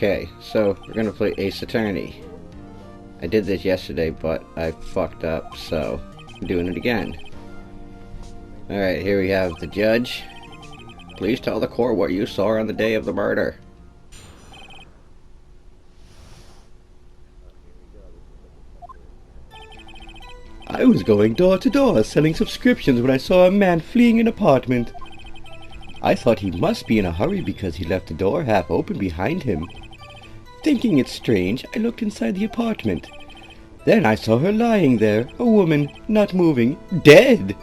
Okay, so we're gonna play Ace Attorney. I did this yesterday, but I fucked up, so I'm doing it again. Alright, here we have the judge. Please tell the court what you saw on the day of the murder. I was going door to door selling subscriptions when I saw a man fleeing an apartment. I thought he must be in a hurry because he left the door half open behind him. Thinking it strange, I looked inside the apartment. Then I saw her lying there, a woman, not moving, dead.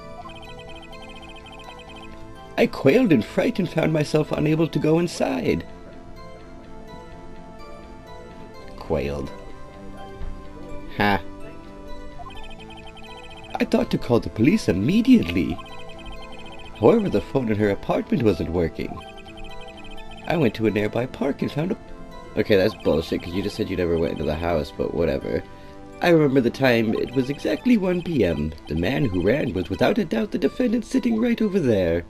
I quailed in fright and found myself unable to go inside. Quailed. Ha. I thought to call the police immediately. However, the phone in her apartment wasn't working. I went to a nearby park and found a... Okay, that's bullshit, because you just said you never went into the house, but whatever. I remember the time. It was exactly 1 p.m. The man who ran was without a doubt the defendant sitting right over there.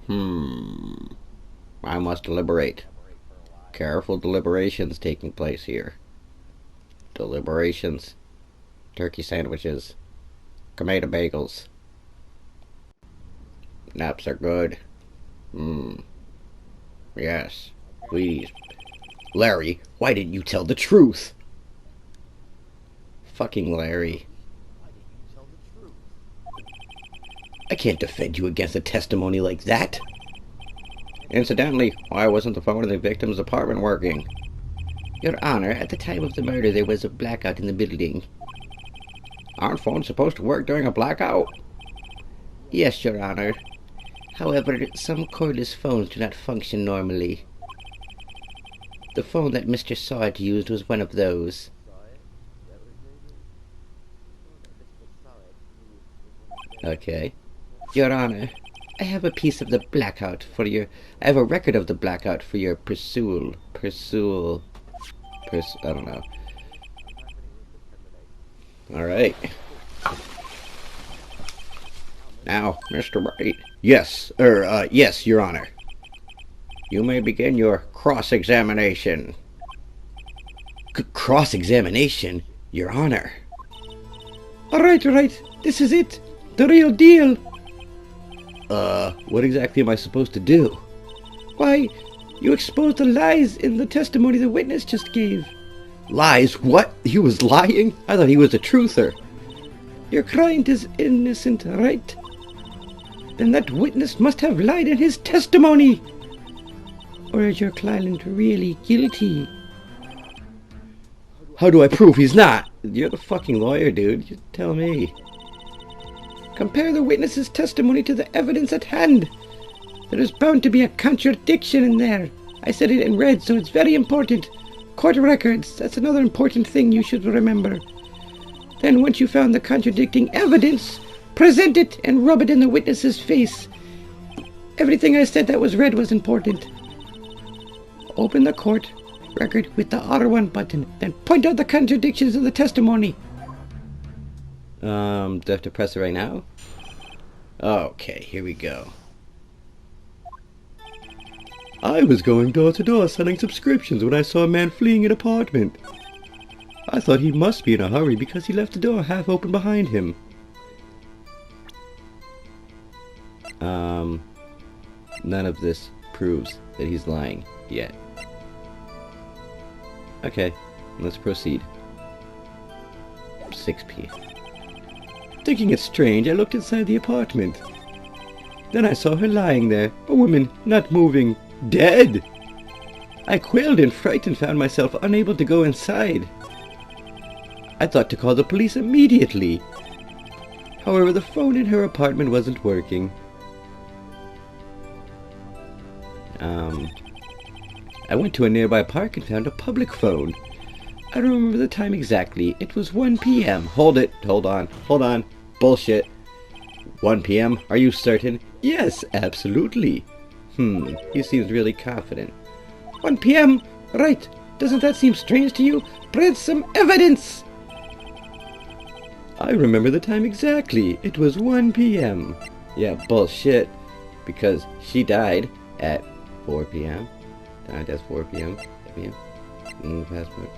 I must deliberate. Careful deliberations taking place here. Deliberations. Turkey sandwiches. Tomato bagels. Naps are good. Yes. Please. Larry, why didn't you tell the truth? Fucking Larry. I can't defend you against a testimony like that. Incidentally, why wasn't the phone in the victim's apartment working? Your Honor, at the time of the murder there was a blackout in the building. Aren't phones supposed to work during a blackout? Yes, Your Honor. However, some cordless phones do not function normally. The phone that Mr. Sard used was one of those. Okay. Your Honor, I have a piece of the blackout for your... I have a record of the blackout for your pursual. I don't know. Alright. Now, Mr. Bright. Yes, Your Honor. You may begin your cross-examination. Cross-examination? Your Honor. Alright. This is it. The real deal. What exactly am I supposed to do? Why, you exposed the lies in the testimony the witness just gave. Lies? What? He was lying? I thought he was a truther. Your client is innocent, right? Then that witness must have lied in his testimony. Or is your client really guilty? How do I prove he's not? You're the fucking lawyer, dude. You tell me. Compare the witness's testimony to the evidence at hand. There is bound to be a contradiction in there. I said it in red, so it's very important. Court records, that's another important thing you should remember. Then once you found the contradicting evidence, present it and rub it in the witness's face. Everything I said that was red was important. Open the court record with the R1 button, then point out the contradictions of the testimony. Do I have to press it right now? Okay, here we go. I was going door to door selling subscriptions when I saw a man fleeing an apartment. I thought he must be in a hurry because he left the door half open behind him. None of this proves that he's lying yet. Okay, let's proceed. 6p. Thinking it strange, I looked inside the apartment. Then I saw her lying there, a woman, not moving, dead. I quailed in fright and found myself unable to go inside. I thought to call the police immediately. However, the phone in her apartment wasn't working. I went to a nearby park and found a public phone. I don't remember the time exactly. It was 1 p.m. Hold on. Bullshit. 1 p.m.? Are you certain? Yes, absolutely. He seems really confident. 1 p.m.? Right. Doesn't that seem strange to you? Bring some evidence! I remember the time exactly. It was 1 p.m. Yeah, bullshit. Because she died at 4 p.m. That's 4 p.m. p.m. Password.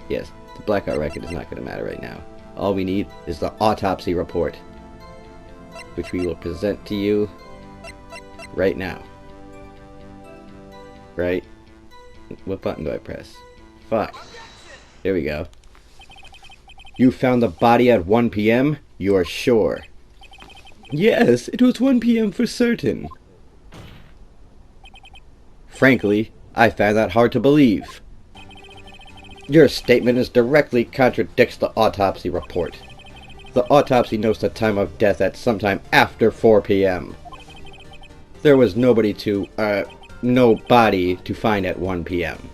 Yes, the blackout record is not going to matter right now. All we need is the autopsy report, which we will present to you right now. Right? What button do I press? Fuck. There we go. You found the body at 1 p.m.? You're sure? Yes, it was 1 p.m. for certain. Frankly, I find that hard to believe. Your statement directly contradicts the autopsy report. The autopsy notes the time of death at sometime after 4 p.m. There was no body to find at 1 p.m.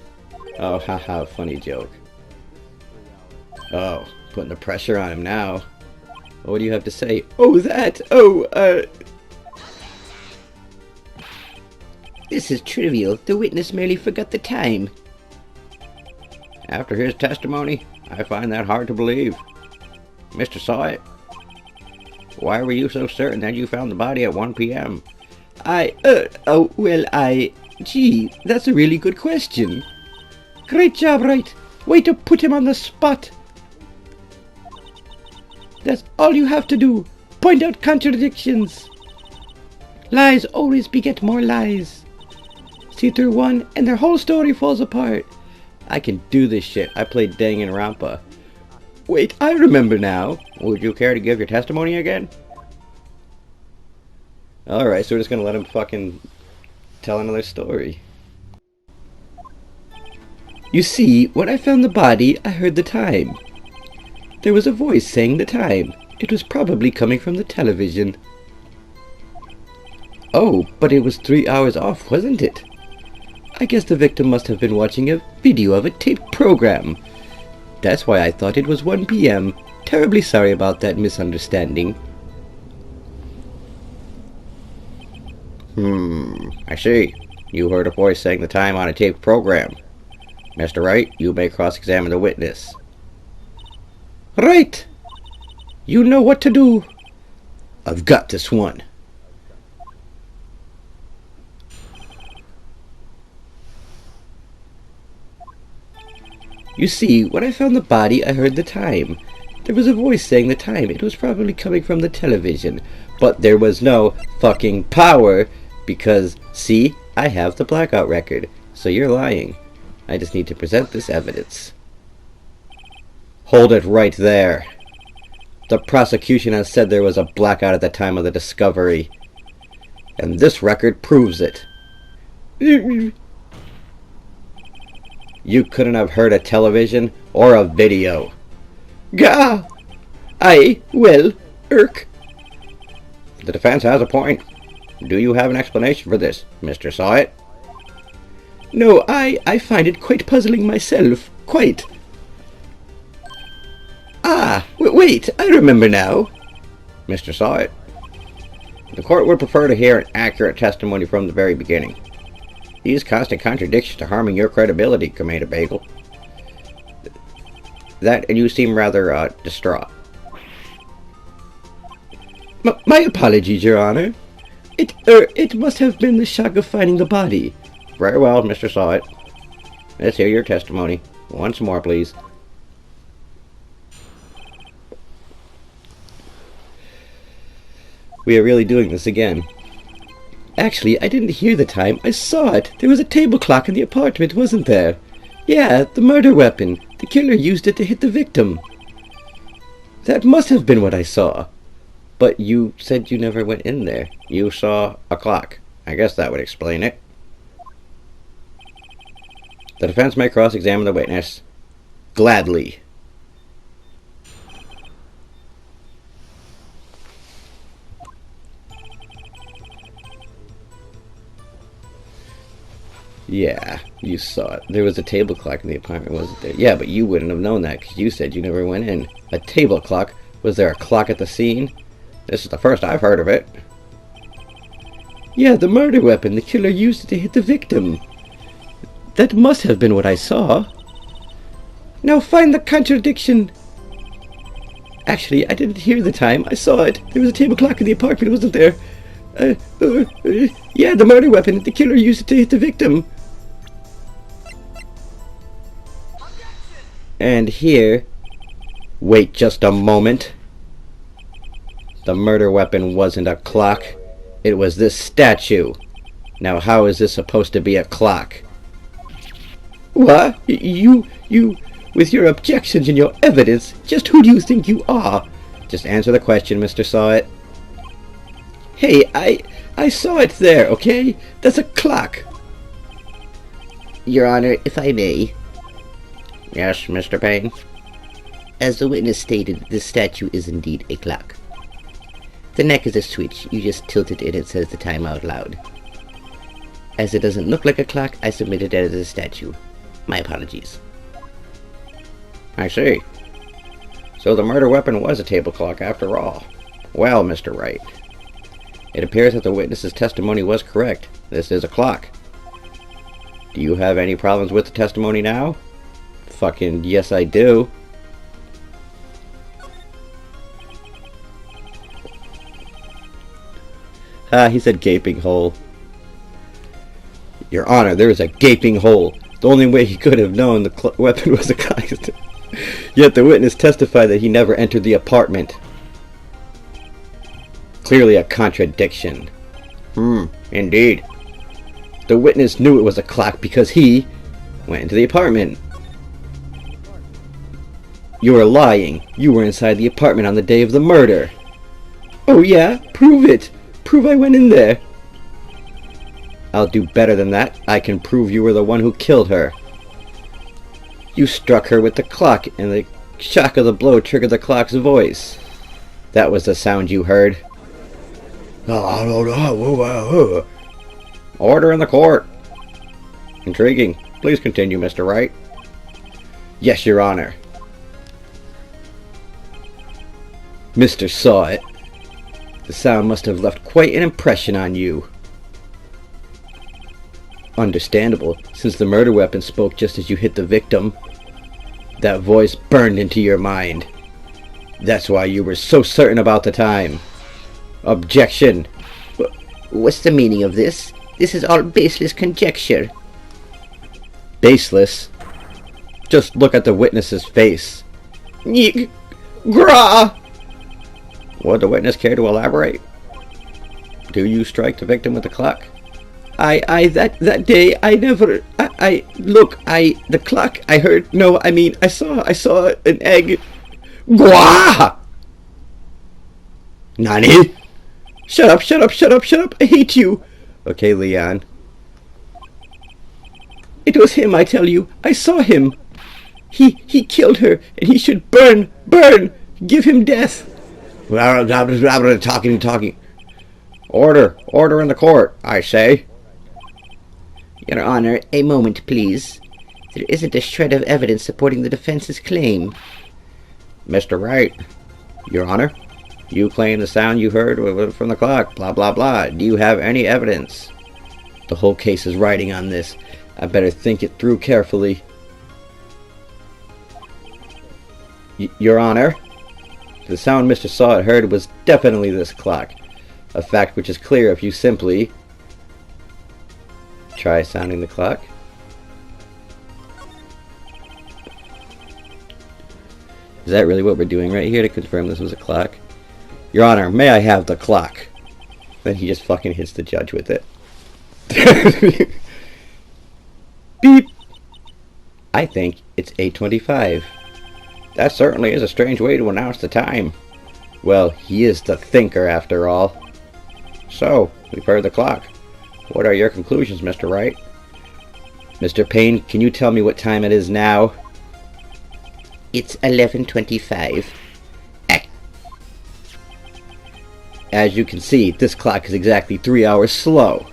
Oh, haha, funny joke. Oh, putting the pressure on him now. What do you have to say? Oh, that! This is trivial. The witness merely forgot the time. After his testimony, I find that hard to believe. Mr. Sawyer, why were you so certain that you found the body at 1 p.m.? Gee, that's a really good question. Great job, Wright. Way to put him on the spot. That's all you have to do. Point out contradictions. Lies always beget more lies. See through one, and their whole story falls apart. I can do this shit. I played Danganronpa. Wait, I remember now. Would you care to give your testimony again? Alright, so we're just gonna let him fucking tell another story. You see, when I found the body, I heard the time. There was a voice saying the time. It was probably coming from the television. Oh, but it was 3 hours off, wasn't it? I guess the victim must have been watching a video of a taped program. That's why I thought it was 1 p.m. Terribly sorry about that misunderstanding. I see. You heard a voice saying the time on a taped program. Mr. Wright, you may cross-examine the witness. Right! You know what to do. I've got this one. You see, when I found the body, I heard the time. There was a voice saying the time. It was probably coming from the television. But there was no fucking power because, see, I have the blackout record. So you're lying. I just need to present this evidence. Hold it right there. The prosecution has said there was a blackout at the time of the discovery. And this record proves it. You couldn't have heard a television or a video. Gah! The defense has a point. Do you have an explanation for this, Mr. Sawyer? No, I find it quite puzzling myself. Quite. Wait, I remember now. Mr. Sawyer, the court would prefer to hear an accurate testimony from the very beginning. These constant contradictions are harming your credibility, Commander Bagel. That, and you seem rather, distraught. My apologies, Your Honor. It must have been the shock of finding the body. Very well, Mr. Sawyer. Let's hear your testimony. Once more, please. We are really doing this again. Actually, I didn't hear the time. I saw it. There was a table clock in the apartment, wasn't there? Yeah, the murder weapon. The killer used it to hit the victim. That must have been what I saw. But you said you never went in there. You saw a clock. I guess that would explain it. The defense may cross-examine the witness. Gladly. Yeah, you saw it. There was a table clock in the apartment, wasn't there? Yeah, but you wouldn't have known that because you said you never went in. A table clock? Was there a clock at the scene? This is the first I've heard of it. Yeah, the murder weapon. The killer used it to hit the victim. That must have been what I saw. Now find the contradiction. Actually, I didn't hear the time. I saw it. There was a table clock in the apartment, wasn't there? Yeah, the murder weapon. The killer used it to hit the victim. And here... Wait just a moment. The murder weapon wasn't a clock. It was this statue. Now how is this supposed to be a clock? What? You, with your objections and your evidence, just who do you think you are? Just answer the question, Mr. Sawit. Hey, I saw it there, okay? That's a clock. Your Honor, if I may. Yes, Mr. Payne? As the witness stated, this statue is indeed a clock. The neck is a switch. You just tilt it and it says the time out loud. As it doesn't look like a clock, I submit it as a statue. My apologies. I see. So the murder weapon was a table clock after all. Well, Mr. Wright, it appears that the witness's testimony was correct. This is a clock. Do you have any problems with the testimony now? Fucking yes, I do. He said gaping hole. Your Honor, there is a gaping hole. The only way he could have known the weapon was a clock. Yet the witness testified that he never entered the apartment. Clearly a contradiction. Indeed. The witness knew it was a clock because he went into the apartment. You are lying. You were inside the apartment on the day of the murder. Oh yeah? Prove it. Prove I went in there. I'll do better than that. I can prove you were the one who killed her. You struck her with the clock, and the shock of the blow triggered the clock's voice. That was the sound you heard. Order in the court. Intriguing. Please continue, Mr. Wright. Yes, Your Honor. Mr. Sawit, the sound must have left quite an impression on you. Understandable, since the murder weapon spoke just as you hit the victim. That voice burned into your mind. That's why you were so certain about the time. Objection. What's the meaning of this? This is all baseless conjecture. Baseless? Just look at the witness's face. Grah! Would the witness care to elaborate? Do you strike the victim with the clock? That day, I never, the clock, I heard, no, I mean, I saw an egg. Gwa! Nani? Shut up, I hate you. Okay, Leon. It was him, I tell you, I saw him. He killed her, and he should burn, give him death. Talking. Order in the court, I say. Your Honor, a moment, please. There isn't a shred of evidence supporting the defense's claim. Mr. Wright, Your Honor, you claim the sound you heard from the clock, blah, blah, blah. Do you have any evidence? The whole case is riding on this. I better think it through carefully. Your Honor, the sound Mr. Sawit heard was definitely this clock. A fact which is clear if you simply try sounding the clock. Is that really what we're doing right here to confirm this was a clock? Your Honor, may I have the clock? Then he just fucking hits the judge with it. Beep! I think it's 8:25. That certainly is a strange way to announce the time. Well, he is the thinker after all. So, we've heard the clock. What are your conclusions, Mr. Wright? Mr. Payne, can you tell me what time it is now? It's 11:25. As you can see, this clock is exactly 3 hours slow.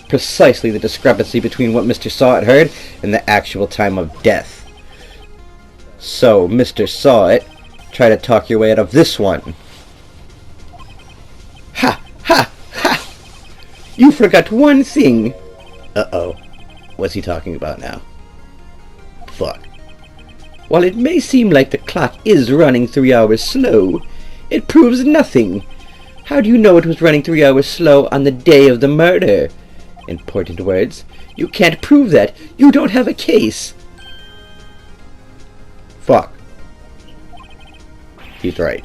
Precisely the discrepancy between what Mr. Sawit heard and the actual time of death. So, Mr. Sawit, try to talk your way out of this one. Ha! You forgot one thing. Uh-oh. What's he talking about now? Fuck. While it may seem like the clock is running 3 hours slow, it proves nothing. How do you know it was running 3 hours slow on the day of the murder? Important words. You can't prove that. You don't have a case. Fuck. He's right.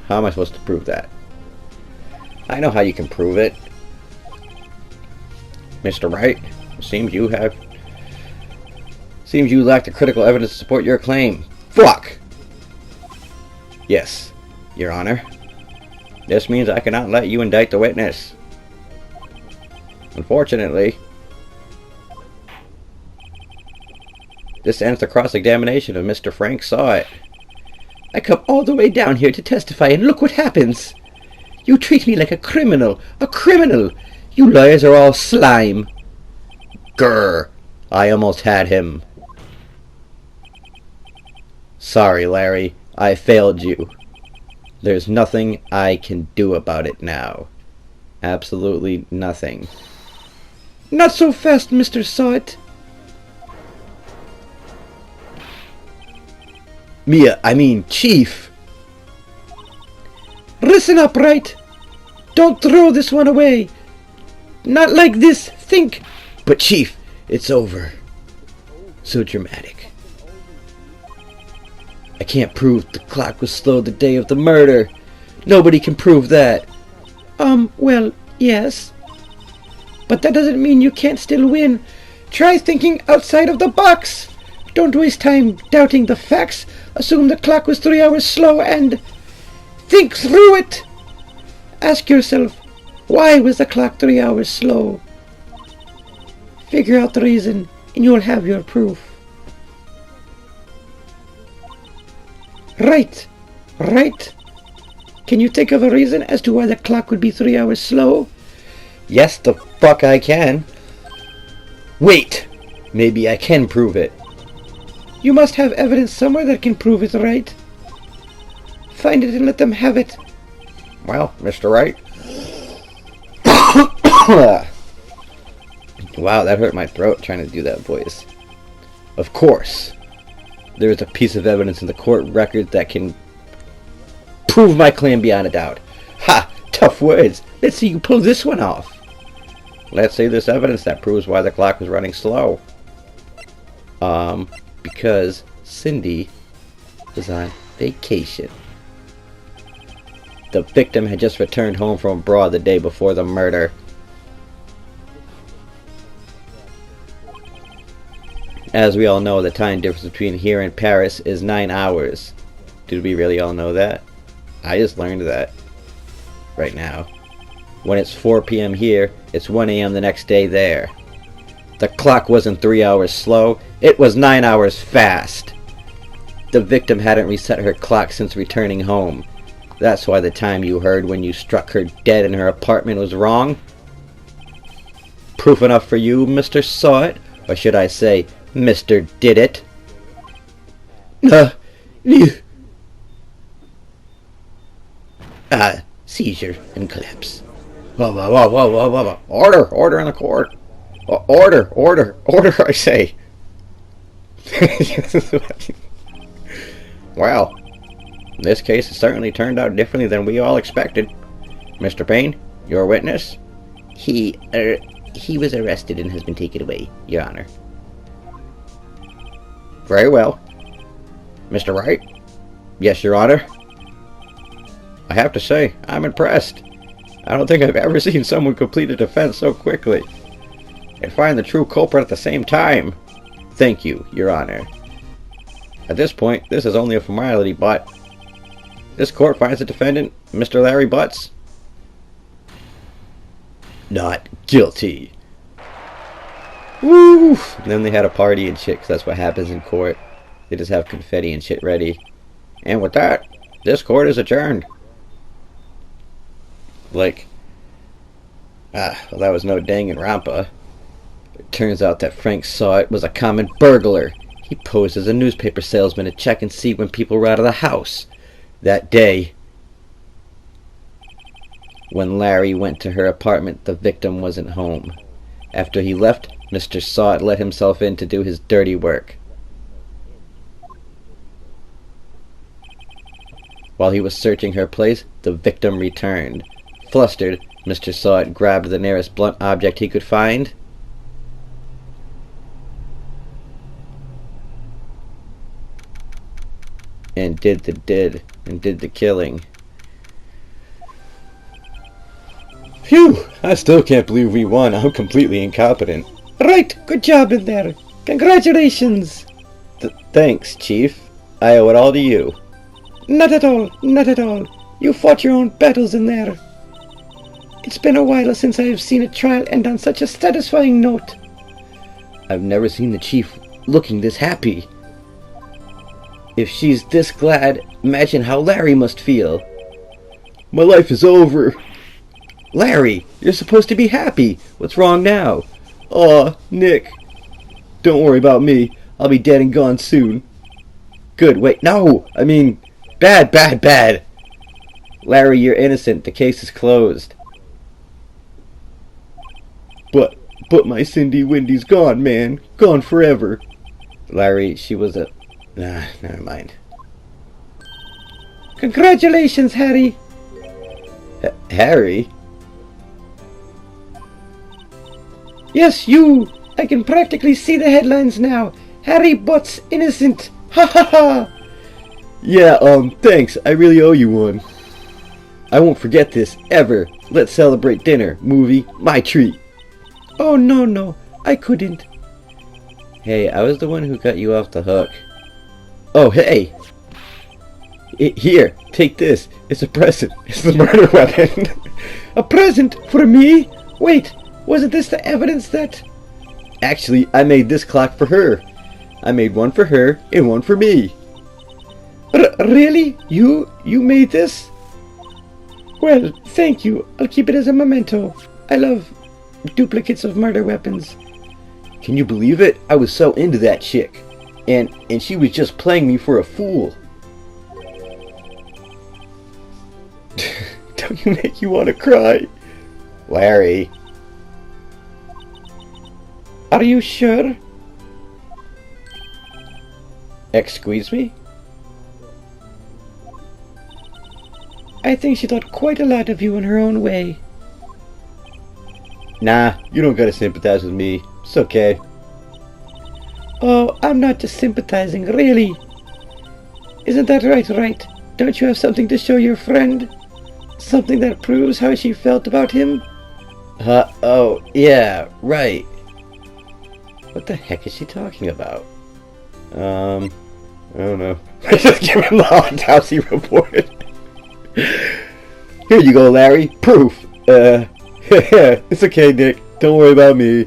How am I supposed to prove that? I know how you can prove it. Mr. Wright, seems you lack the critical evidence to support your claim. Fuck! Yes, Your Honor. This means I cannot let you indict the witness. Unfortunately, this ends the cross-examination of Mr. Frank Sawit. I come all the way down here to testify, and look what happens. You treat me like a criminal. A criminal! You lawyers are all slime. Grr! I almost had him. Sorry, Larry. I failed you. There's nothing I can do about it now. Absolutely nothing. Not so fast, Mr. Sawit. Chief. Listen up, Wright. Don't throw this one away. Not like this. Think. But Chief, it's over. So dramatic. I can't prove the clock was slow the day of the murder. Nobody can prove that. Well, yes. But that doesn't mean you can't still win. Try thinking outside of the box. Don't waste time doubting the facts. Assume the clock was 3 hours slow and think through it. Ask yourself, why was the clock 3 hours slow? Figure out the reason and you'll have your proof. Right. Can you think of a reason as to why the clock would be 3 hours slow? Yes, the fuck I can. Wait! Maybe I can prove it. You must have evidence somewhere that can prove it, right? Find it and let them have it. Well, Mr. Wright. Wow, that hurt my throat trying to do that voice. Of course. There is a piece of evidence in the court record that can prove my claim beyond a doubt. Ha! Tough words. Let's see you pull this one off. Let's see this evidence that proves why the clock was running slow. Because Cindy was on vacation. The victim had just returned home from abroad the day before the murder. As we all know, the time difference between here and Paris is 9 hours. Did we really all know that? I just learned that right now. When it's 4 p.m. here, it's 1 a.m. the next day there. The clock wasn't 3 hours slow, it was 9 hours fast. The victim hadn't reset her clock since returning home. That's why the time you heard when you struck her dead in her apartment was wrong. Proof enough for you, Mr. Sawit? Or should I say, Mr. Did It? Seizure and collapse. Whoa. Order in the court. Order, I say. Well, this case has certainly turned out differently than we all expected. Mr. Payne, your witness? He was arrested and has been taken away, Your Honor. Very well. Mr. Wright? Yes, Your Honor. I have to say, I'm impressed. I don't think I've ever seen someone complete a defense so quickly and find the true culprit at the same time. Thank you, Your Honor. At this point, this is only a formality, but this court finds the defendant, Mr. Larry Butts, not guilty. Woo! And then they had a party and shit, 'cause that's what happens in court. They just have confetti and shit ready. And with that, this court is adjourned. Well, that was no Danganronpa. It turns out that Frank Sawit was a common burglar. He posed as a newspaper salesman to check and see when people were out of the house. That day, when Larry went to her apartment, the victim wasn't home. After he left, Mr. Sawit let himself in to do his dirty work. While he was searching her place, the victim returned. Flustered, Mr. Sawit grabbed the nearest blunt object he could find. And did the killing. Phew! I still can't believe we won. I'm completely incompetent. Right, good job in there. Congratulations. Thanks, Chief. I owe it all to you. Not at all, not at all. You fought your own battles in there. It's been a while since I have seen a trial end on such a satisfying note. I've never seen the Chief looking this happy. If she's this glad, imagine how Larry must feel. My life is over. Larry, you're supposed to be happy. What's wrong now? Aw, Nick. Don't worry about me. I'll be dead and gone soon. Good, wait, no! I mean, bad. Larry, you're innocent. The case is closed. But my Cindy Windy's gone, man. Gone forever. Larry, she was a... Nah, never mind. Congratulations, Harry. Harry? Yes, you. I can practically see the headlines now. Harry Butts innocent. Ha ha ha. Yeah, thanks. I really owe you one. I won't forget this, ever. Let's celebrate dinner, movie, my treat. Oh, no, I couldn't. Hey, I was the one who got you off the hook. Oh, hey! Here, take this. It's a present. It's the murder weapon. A present for me? Wait, wasn't this the evidence that... Actually, I made this clock for her. I made one for her and one for me. Really? You made this? Well, thank you. I'll keep it as a memento. I love duplicates of murder weapons. Can you believe it? I was so into that chick. And she was just playing me for a fool. Don't you make you want to cry? Larry. Are you sure? Excuse me? I think she thought quite a lot of you in her own way. Nah, you don't gotta sympathize with me. It's okay. Oh, I'm not just sympathizing, really. Isn't that right? Don't you have something to show your friend? Something that proves how she felt about him? Oh, yeah, right. What the heck is she talking about? I don't know. I just give him the autopsy report. Here you go, Larry. Proof. It's okay, Nick. Don't worry about me.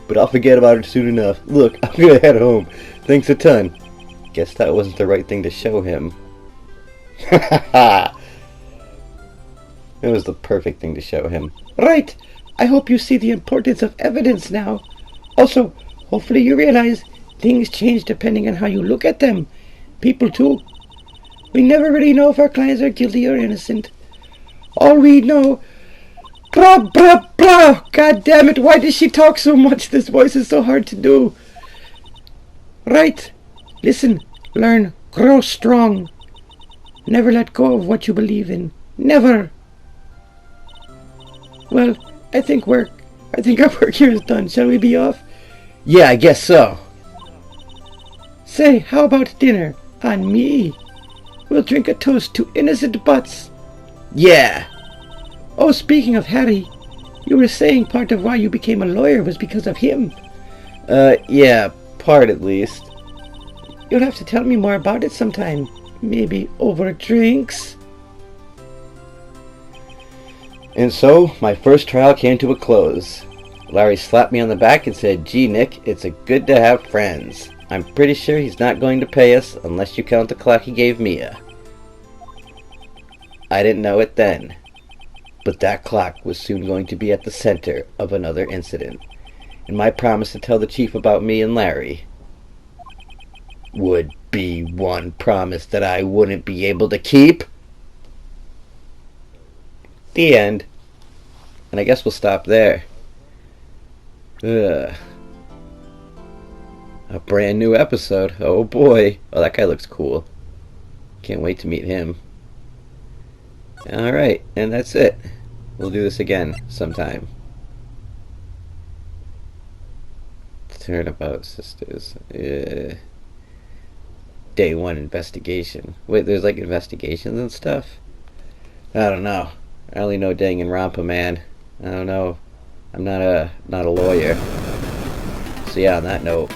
But I'll forget about it soon enough. Look, I'm gonna head home. Thanks a ton. Guess that wasn't the right thing to show him. It was the perfect thing to show him. Right. I hope you see the importance of evidence now. Also, hopefully you realize things change depending on how you look at them. People too. We never really know if our clients are guilty or innocent. All we know... Blah, blah, blah! God damn it, why does she talk so much? This voice is so hard to do. Right. Listen, learn, grow strong. Never let go of what you believe in. Never. Well, I think our work here is done. Shall we be off? Yeah, I guess so. Say, how about dinner? On me. We'll drink a toast to innocent butts. Yeah. Oh, speaking of Harry, you were saying part of why you became a lawyer was because of him. Yeah, part at least. You'll have to tell me more about it sometime. Maybe over drinks. And so, my first trial came to a close. Larry slapped me on the back and said, "Gee, Nick, it's a good to have friends. I'm pretty sure he's not going to pay us unless you count the clock he gave Mia." I didn't know it then, but that clock was soon going to be at the center of another incident, and my promise to tell the chief about me and Larry would be one promise that I wouldn't be able to keep. The end. And I guess we'll stop there. Ugh. A brand new episode. Oh boy. Oh, that guy looks cool. Can't wait to meet him. Alright, and that's it. We'll do this again sometime. Turnabout sisters. Day 1 investigation. Wait, there's like investigations and stuff? I don't know. I only know Danganronpa, man. I don't know. I'm not a lawyer. So yeah, on that note,